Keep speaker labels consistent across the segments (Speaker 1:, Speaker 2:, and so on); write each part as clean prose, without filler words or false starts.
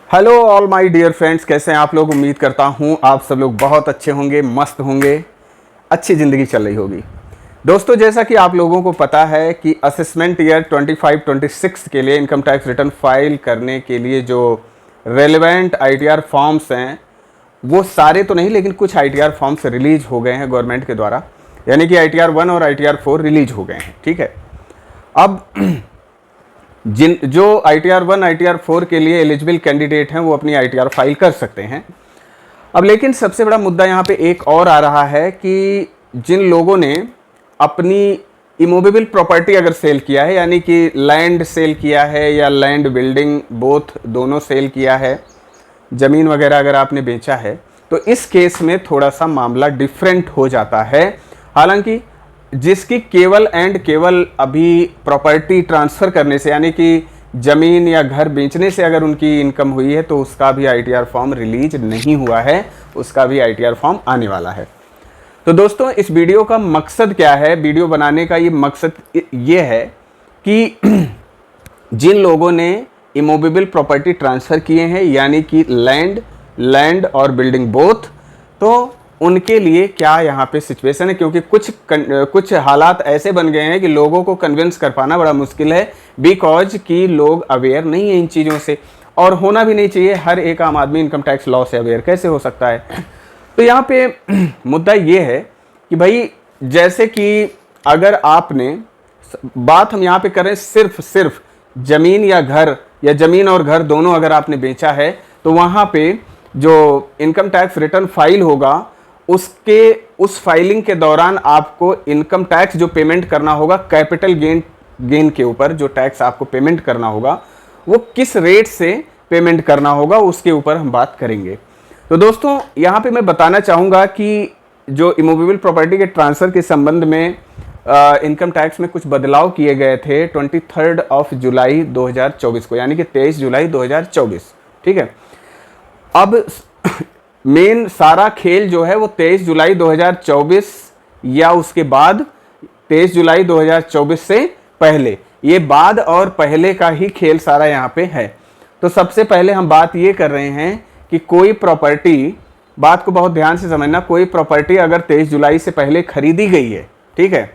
Speaker 1: Hello all my dear friends, कैसे हैं आप लोग। उम्मीद करता हूं आप सब लोग बहुत अच्छे होंगे, मस्त होंगे, अच्छी ज़िंदगी चल रही होगी। दोस्तों, जैसा कि आप लोगों को पता है कि असेसमेंट ईयर 25-26 के लिए इनकम टैक्स रिटर्न फाइल करने के लिए जो रेलेवेंट आईटीआर फॉर्म्स हैं, वो सारे तो नहीं लेकिन कुछ आईटीआर फॉर्म्स रिलीज हो गए हैं गवर्नमेंट के द्वारा, यानी कि आईटीआर 1 और आईटीआर 4 रिलीज हो गए हैं। ठीक है, अब जो आईटीआर 1 आईटीआर 4 के लिए एलिजिबल कैंडिडेट हैं वो अपनी आईटीआर फाइल कर सकते हैं। अब लेकिन सबसे बड़ा मुद्दा यहाँ पे एक और आ रहा है कि जिन लोगों ने अपनी इमूवेबल प्रॉपर्टी अगर सेल किया है, यानी कि लैंड सेल किया है या लैंड बिल्डिंग बोथ दोनों सेल किया है, ज़मीन वगैरह अगर आपने बेचा है, तो इस केस में थोड़ा सा मामला डिफरेंट हो जाता है। हालांकि जिसकी केवल एंड केवल अभी प्रॉपर्टी ट्रांसफ़र करने से, यानी कि ज़मीन या घर बेचने से अगर उनकी इनकम हुई है, तो उसका भी आईटीआर फॉर्म रिलीज नहीं हुआ है, उसका भी आईटीआर फॉर्म आने वाला है। तो दोस्तों, इस वीडियो का मकसद क्या है, वीडियो बनाने का ये मकसद ये है कि जिन लोगों ने इमूवेबल प्रॉपर्टी ट्रांसफ़र किए हैं, यानी कि लैंड और बिल्डिंग बोथ, तो उनके लिए क्या यहाँ पे सिचुएशन है, क्योंकि कुछ हालात ऐसे बन गए हैं कि लोगों को कन्विंस कर पाना बड़ा मुश्किल है, बिकॉज कि लोग अवेयर नहीं है इन चीज़ों से, और होना भी नहीं चाहिए। हर एक आम आदमी इनकम टैक्स लॉ से अवेयर कैसे हो सकता है। तो यहाँ पे मुद्दा ये है कि भाई, जैसे कि अगर आपने बात हम यहाँ पे करें सिर्फ ज़मीन या घर, या ज़मीन और घर दोनों अगर आपने बेचा है, तो वहाँ पे जो इनकम टैक्स रिटर्न फाइल होगा, उस फाइलिंग के दौरान आपको इनकम टैक्स जो पेमेंट करना होगा, कैपिटल गेन के ऊपर जो टैक्स आपको पेमेंट करना होगा, वो किस रेट से पेमेंट करना होगा, उसके ऊपर हम बात करेंगे। तो दोस्तों, यहाँ पे मैं बताना चाहूँगा कि जो इमूवेबल प्रॉपर्टी के के संबंध में इनकम टैक्स में कुछ बदलाव किए गए थे 23 जुलाई 2024 को, यानी कि 23 जुलाई 2024। ठीक है, अब मेन सारा खेल जो है वो 23 जुलाई 2024 या उसके बाद 23 जुलाई 2024 से पहले, ये बाद और पहले का ही खेल सारा यहाँ पे है। तो सबसे पहले हम बात ये कर रहे हैं कि कोई प्रॉपर्टी, बात को बहुत ध्यान से समझना, कोई प्रॉपर्टी अगर 23 जुलाई से पहले खरीदी गई है, ठीक है,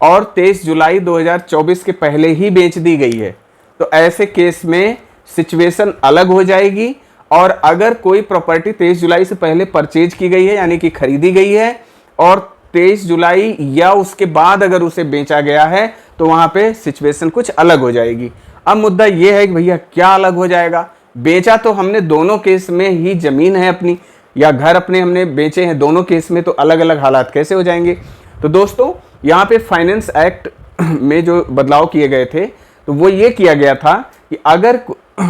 Speaker 1: और 23 जुलाई 2024 के पहले ही बेच दी गई है, तो ऐसे केस में सिचुएशन अलग हो जाएगी। और अगर कोई प्रॉपर्टी 23 जुलाई से पहले परचेज की गई है, यानी कि खरीदी गई है, और 23 जुलाई या उसके बाद अगर उसे बेचा गया है, तो वहां पे सिचुएशन कुछ अलग हो जाएगी। अब मुद्दा यह है कि भैया क्या अलग हो जाएगा। बेचा तो हमने दोनों केस में ही, जमीन है अपनी या घर अपने हमने बेचे हैं, दोनों केस में तो अलग अलग हालात कैसे हो जाएंगे। तो दोस्तों, यहाँ पे फाइनेंस एक्ट में जो बदलाव किए गए थे, तो वो ये किया गया था कि अगर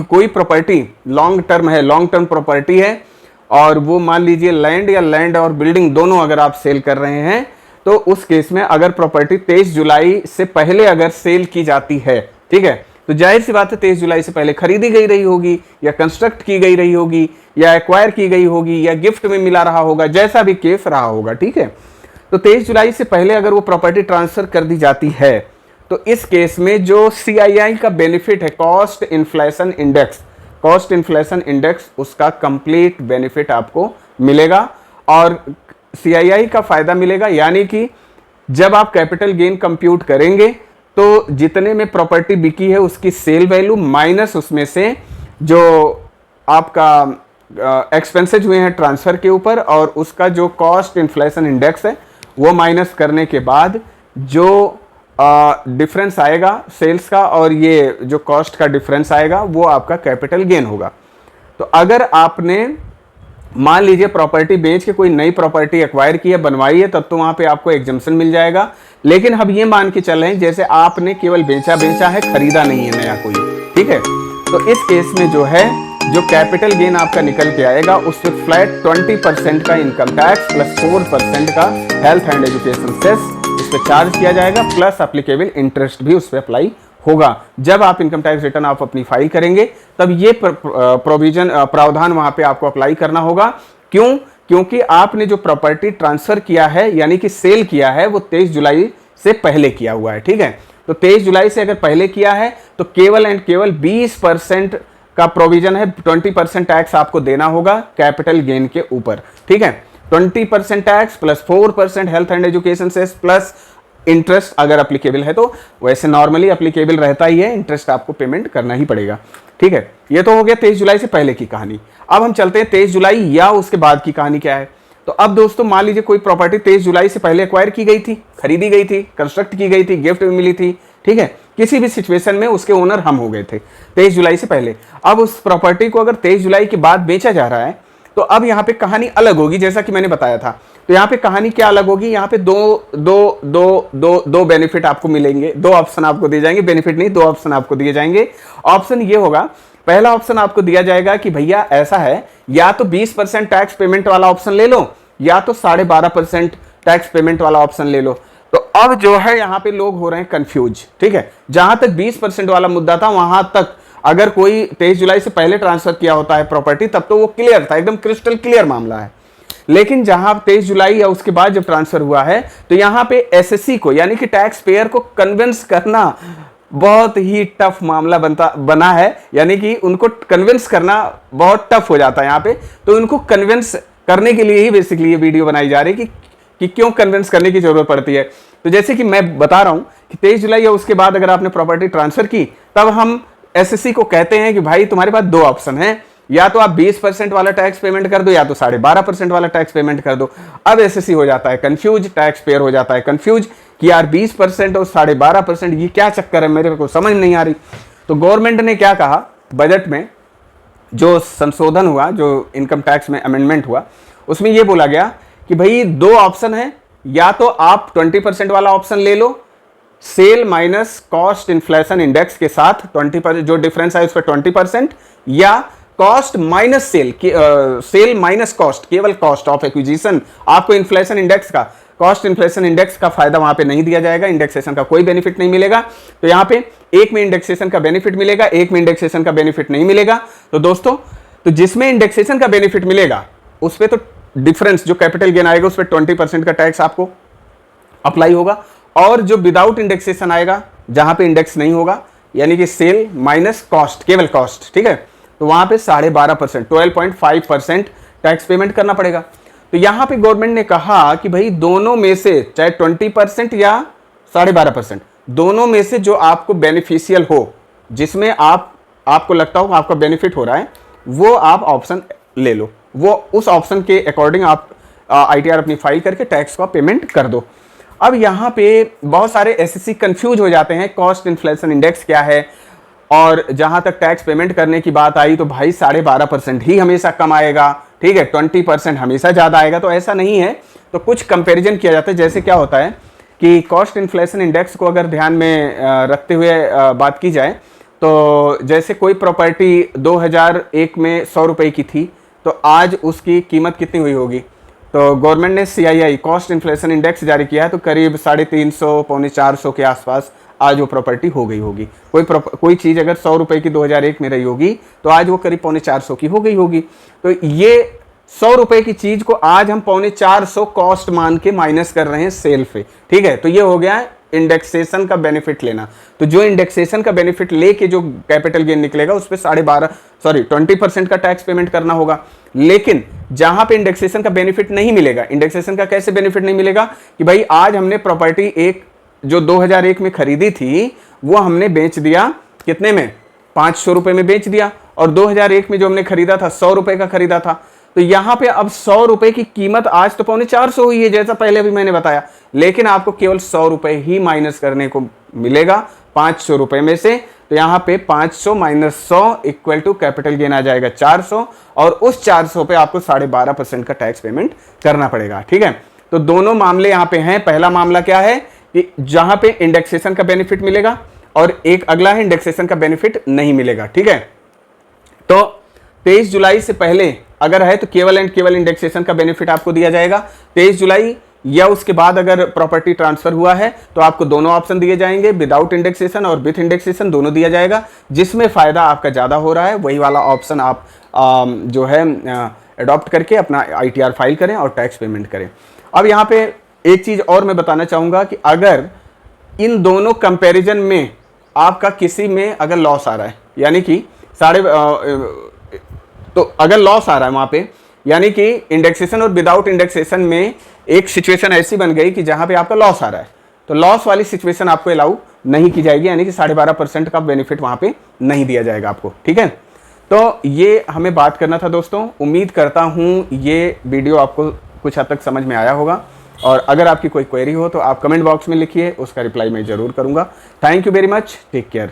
Speaker 1: कोई प्रॉपर्टी लॉन्ग टर्म प्रॉपर्टी है, और वो मान लीजिए लैंड और बिल्डिंग दोनों अगर आप सेल कर रहे हैं, तो उस केस में अगर प्रॉपर्टी 23 जुलाई से पहले अगर सेल की जाती है, ठीक है, तो जाहिर सी बात है 23 जुलाई से पहले खरीदी गई रही होगी, या कंस्ट्रक्ट की गई रही होगी, या एक्वायर की गई होगी, या गिफ्ट में मिला रहा होगा, जैसा भी केस रहा होगा। ठीक है, तो 23 जुलाई से पहले अगर वो प्रॉपर्टी ट्रांसफर कर दी जाती है, तो इस केस में जो CII का बेनिफिट है, कॉस्ट इन्फ्लेशन इंडेक्स, उसका कंप्लीट बेनिफिट आपको मिलेगा, और CII का फायदा मिलेगा। यानी कि जब आप कैपिटल गेन कंप्यूट करेंगे, तो जितने में प्रॉपर्टी बिकी है उसकी सेल वैल्यू माइनस उसमें से जो आपका एक्सपेंसेज हुए हैं ट्रांसफर के ऊपर, और उसका जो कॉस्ट इन्फ्लेशन इंडेक्स है वो माइनस करने के बाद जो डिफरेंस आएगा सेल्स का, और ये जो कॉस्ट का डिफरेंस आएगा, वो आपका कैपिटल गेन होगा। तो अगर आपने मान लीजिए प्रॉपर्टी बेच के कोई नई प्रॉपर्टी एक्वायर की है, बनवाई है, तब तो वहां पे आपको एग्जम्पशन मिल जाएगा। लेकिन हम ये मान के चल रहे हैं जैसे आपने केवल बेचा है, खरीदा नहीं है नया कोई। ठीक है, तो इस केस में जो है, जो कैपिटल गेन आपका निकल के आएगा, उसमें फ्लैट 20% का इनकम टैक्स प्लस 4% का हेल्थ एंड एजुकेशन सेस इस पे चार्ज किया जाएगा, प्लस एप्लीकेबल इंटरेस्ट भी उस पर अप्लाई होगा। जब आप इनकम टैक्स रिटर्न आप अपनी फाइल करेंगे, तब ये प्रावधान वहां पे आपको अप्लाई करना होगा। क्यों? क्योंकि आपने जो प्रॉपर्टी ट्रांसफर किया है, यानी कि सेल किया है, वो 23 जुलाई से पहले किया हुआ है। ठीक है, तो 23 जुलाई से अगर पहले किया है, तो केवल एंड केवल 20% का प्रोविजन है 20% टैक्स आपको देना होगा कैपिटल गेन के ऊपर, ठीक है। 20% tax plus 4% health and education cess plus interest अगर अप्लीकेबल है तो, वैसे नॉर्मली अप्लीकेबल रहता ही है, इंटरेस्ट आपको पेमेंट करना ही पड़ेगा, ठीक है। ये तो हो गया 23 जुलाई से पहले की कहानी। अब हम चलते हैं 23 जुलाई या उसके बाद की कहानी क्या है। तो अब दोस्तों मान लीजिए कोई प्रॉपर्टी 23 जुलाई से पहले एक्वायर की गई थी, खरीदी गई थी, कंस्ट्रक्ट की गई थी, गिफ्ट में मिली थी, ठीक है। किसी भी सिचुएशन में उसके ओनर हम हो गए थे 23 जुलाई से पहले। अब उस प्रॉपर्टी को अगर 23 जुलाई के बाद बेचा जा रहा है तो अब यहाँ पे कहानी अलग होगी, जैसा कि मैंने बताया था। तो यहाँ पे कहानी क्या अलग होगी, यहाँ पे दो बेनिफिट आपको मिलेंगे, दो ऑप्शन आपको दिए जाएंगे, बेनिफिट नहीं, दो ऑप्शन आपको दिए जाएंगे। ऑप्शन ये होगा, पहला ऑप्शन आपको दिया जाएगा कि भैया ऐसा है, या तो 20% टैक्स पेमेंट वाला ऑप्शन ले लो या तो 12.5% टैक्स पेमेंट वाला ऑप्शन ले लो। तो अब जो है यहाँ पे लोग हो रहे हैं कंफ्यूज, ठीक है। जहां तक 20% वाला मुद्दा था वहां तक अगर कोई 23 जुलाई से पहले ट्रांसफर किया होता है प्रॉपर्टी तब तो वो क्लियर था, एकदम क्रिस्टल क्लियर मामला है। लेकिन जहां 23 जुलाई या उसके बाद जब ट्रांसफर हुआ है तो यहाँ पे एसएससी को यानी कि टैक्स पेयर को कन्विंस करना बहुत ही टफ मामला बना है, यानी कि उनको कन्विंस करना बहुत टफ हो जाता है यहाँ पे। तो उनको कन्विंस करने के लिए ही बेसिकली ये वीडियो बनाई जा रही है कि क्यों कन्विंस करने की जरूरत पड़ती है। तो जैसे कि मैं बता रहा हूं कि 23 जुलाई या उसके बाद अगर आपने प्रॉपर्टी ट्रांसफर की तब हम एसएससी को कहते हैं कि भाई तुम्हारे पास दो ऑप्शन हैं, या तो आप 20% वाला टैक्स पेमेंट कर दो या तो 12.5% वाला टैक्स पेमेंट कर दो। अब एसएससी हो जाता है कंफ्यूज, टैक्स पेयर हो जाता है कंफ्यूज कि यार 20% और 12.5% ये क्या चक्कर है, मेरे को समझ नहीं आ रही। तो गवर्नमेंट ने क्या कहा, बजट में जो संशोधन हुआ, जो इनकम टैक्स में अमेंडमेंट हुआ, उसमें यह बोला गया कि भाई दो ऑप्शन है, या तो आप 20% वाला ऑप्शन ले लो, sale minus cost inflation index के साथ 20% जो डिफरेंस है उस पर 20%, या cost minus sale, sale minus cost, केवल कॉस्ट ऑफ एक्विजिशन, आपको इन्फ्लेशन इंडेक्स का, कॉस्ट इन्फ्लेशन इंडेक्स का फायदा वहां पे नहीं दिया जाएगा, इंडेक्सेशन का कोई बेनिफिट नहीं मिलेगा। तो यहां पे एक में इंडेक्सेशन का बेनिफिट मिलेगा, एक में इंडेक्सेशन का बेनिफिट नहीं मिलेगा। तो दोस्तों, तो जिसमें इंडेक्सेशन का बेनिफिट मिलेगा उस पर तो डिफरेंस जो कैपिटल गेन आएगा उस पर 20% का टैक्स आपको अप्लाई होगा, और जो विदाउट इंडेक्सेशन आएगा जहां पे इंडेक्स नहीं होगा, यानी कि सेल माइनस कॉस्ट, केवल कॉस्ट, ठीक है, तो वहां पे 12.5% 12.5% टैक्स पेमेंट करना पड़ेगा। तो यहां पे गवर्नमेंट ने कहा कि भाई दोनों में से, चाहे 20% या 12.5%, दोनों में से जो आपको बेनिफिशियल हो, जिसमें आपको लगता हो आपका बेनिफिट हो रहा है, वो आप ऑप्शन ले लो, वो उस ऑप्शन के अकॉर्डिंग आप आईटीआर अपनी फाइल करके टैक्स का पेमेंट कर दो। अब यहाँ पे बहुत सारे एसएससी कंफ्यूज हो जाते हैं, कॉस्ट इन्फ्लेशन इंडेक्स क्या है, और जहां तक टैक्स पेमेंट करने की बात आई तो भाई 12.5% ही हमेशा कम आएगा, ठीक है, 20% हमेशा ज़्यादा आएगा। तो ऐसा नहीं है, तो कुछ कंपैरिजन किया जाता है। जैसे क्या होता है कि कॉस्ट इन्फ्लेशन इंडेक्स को अगर ध्यान में रखते हुए बात की जाए तो जैसे कोई प्रॉपर्टी 2001 में 100 रुपये की थी तो आज उसकी कीमत कितनी हुई होगी। तो गवर्नमेंट ने CII कॉस्ट इन्फ्लेशन इंडेक्स जारी किया है, तो करीब 350 पौने 400 के आसपास आज वो प्रॉपर्टी हो गई होगी। कोई चीज़ अगर 100 रुपये की 2001 में रही होगी तो आज वो करीब पौने 400 की हो गई होगी। तो ये 100 रुपये की चीज़ को आज हम पौने 400 कॉस्ट मान के माइनस कर रहे हैं सेल पे, ठीक है। तो ये हो गया इंडेक्सेशन का बेनिफिट लेना। तो जो इंडेक्सेशन का बेनिफिट लेके जो कैपिटल गेन निकलेगा उस पर 20% का टैक्स पेमेंट करना होगा। लेकिन जहां पे इंडेक्सेशन का बेनिफिट नहीं मिलेगा, इंडेक्सेशन का कैसे बेनिफिट नहीं मिलेगा कि भाई आज हमने प्रॉपर्टी एक जो 2001 में खरीदी थी वो हमने बेच दिया कितने में, 500 रुपए में बेच दिया, और 2001 में जो हमने खरीदा था 100 रुपए का खरीदा था। तो यहां पे अब 100 रुपए की कीमत आज तो पौने 400 हुई है, जैसा पहले भी मैंने बताया, लेकिन आपको केवल 100 रुपए ही माइनस करने को मिलेगा 500 रुपए में से। तो यहाँ पे 500 minus 100 equal to capital gain आ जाएगा 400, और उस 400 पे आपको 12.5% का टैक्स पेमेंट करना पड़ेगा, ठीक है। तो दोनों मामले यहाँ पे हैं। पहला मामला क्या है कि जहां पे इंडेक्सेशन का बेनिफिट मिलेगा, और एक अगला है इंडेक्सेशन का बेनिफिट नहीं मिलेगा, ठीक है। तो 23 जुलाई से पहले अगर है तो केवल एंड केवल इंडेक्सेशन का बेनिफिट आपको दिया जाएगा। 23 जुलाई या उसके बाद अगर प्रॉपर्टी ट्रांसफर हुआ है तो आपको दोनों ऑप्शन दिए जाएंगे, विदाउट इंडेक्सेशन और विथ इंडेक्सेशन, दोनों दिया जाएगा। जिसमें फायदा आपका ज्यादा हो रहा है वही वाला ऑप्शन आप जो है अडॉप्ट करके अपना आईटीआर फाइल करें और टैक्स पेमेंट करें। अब यहाँ पे एक चीज और मैं बताना चाहूंगा कि अगर इन दोनों कंपैरिजन में आपका किसी में अगर लॉस आ रहा है, यानी कि तो अगर लॉस आ रहा है वहां पे, यानी कि इंडेक्सेशन और विदाउट इंडेक्सेशन में एक सिचुएशन ऐसी बन गई कि जहां पे आपका लॉस आ रहा है, तो लॉस वाली सिचुएशन आपको अलाउ नहीं की जाएगी, यानी कि 12.5% का बेनिफिट वहां पे नहीं दिया जाएगा आपको। ठीक है, तो ये हमें बात करना था दोस्तों। उम्मीद करता हूं ये वीडियो आपको कुछ हद तक समझ में आया होगा, और अगर आपकी कोई क्वेरी हो तो आप कमेंट बॉक्स में लिखिए, उसका रिप्लाई मैं जरूर करूंगा। Thank you very much, take care.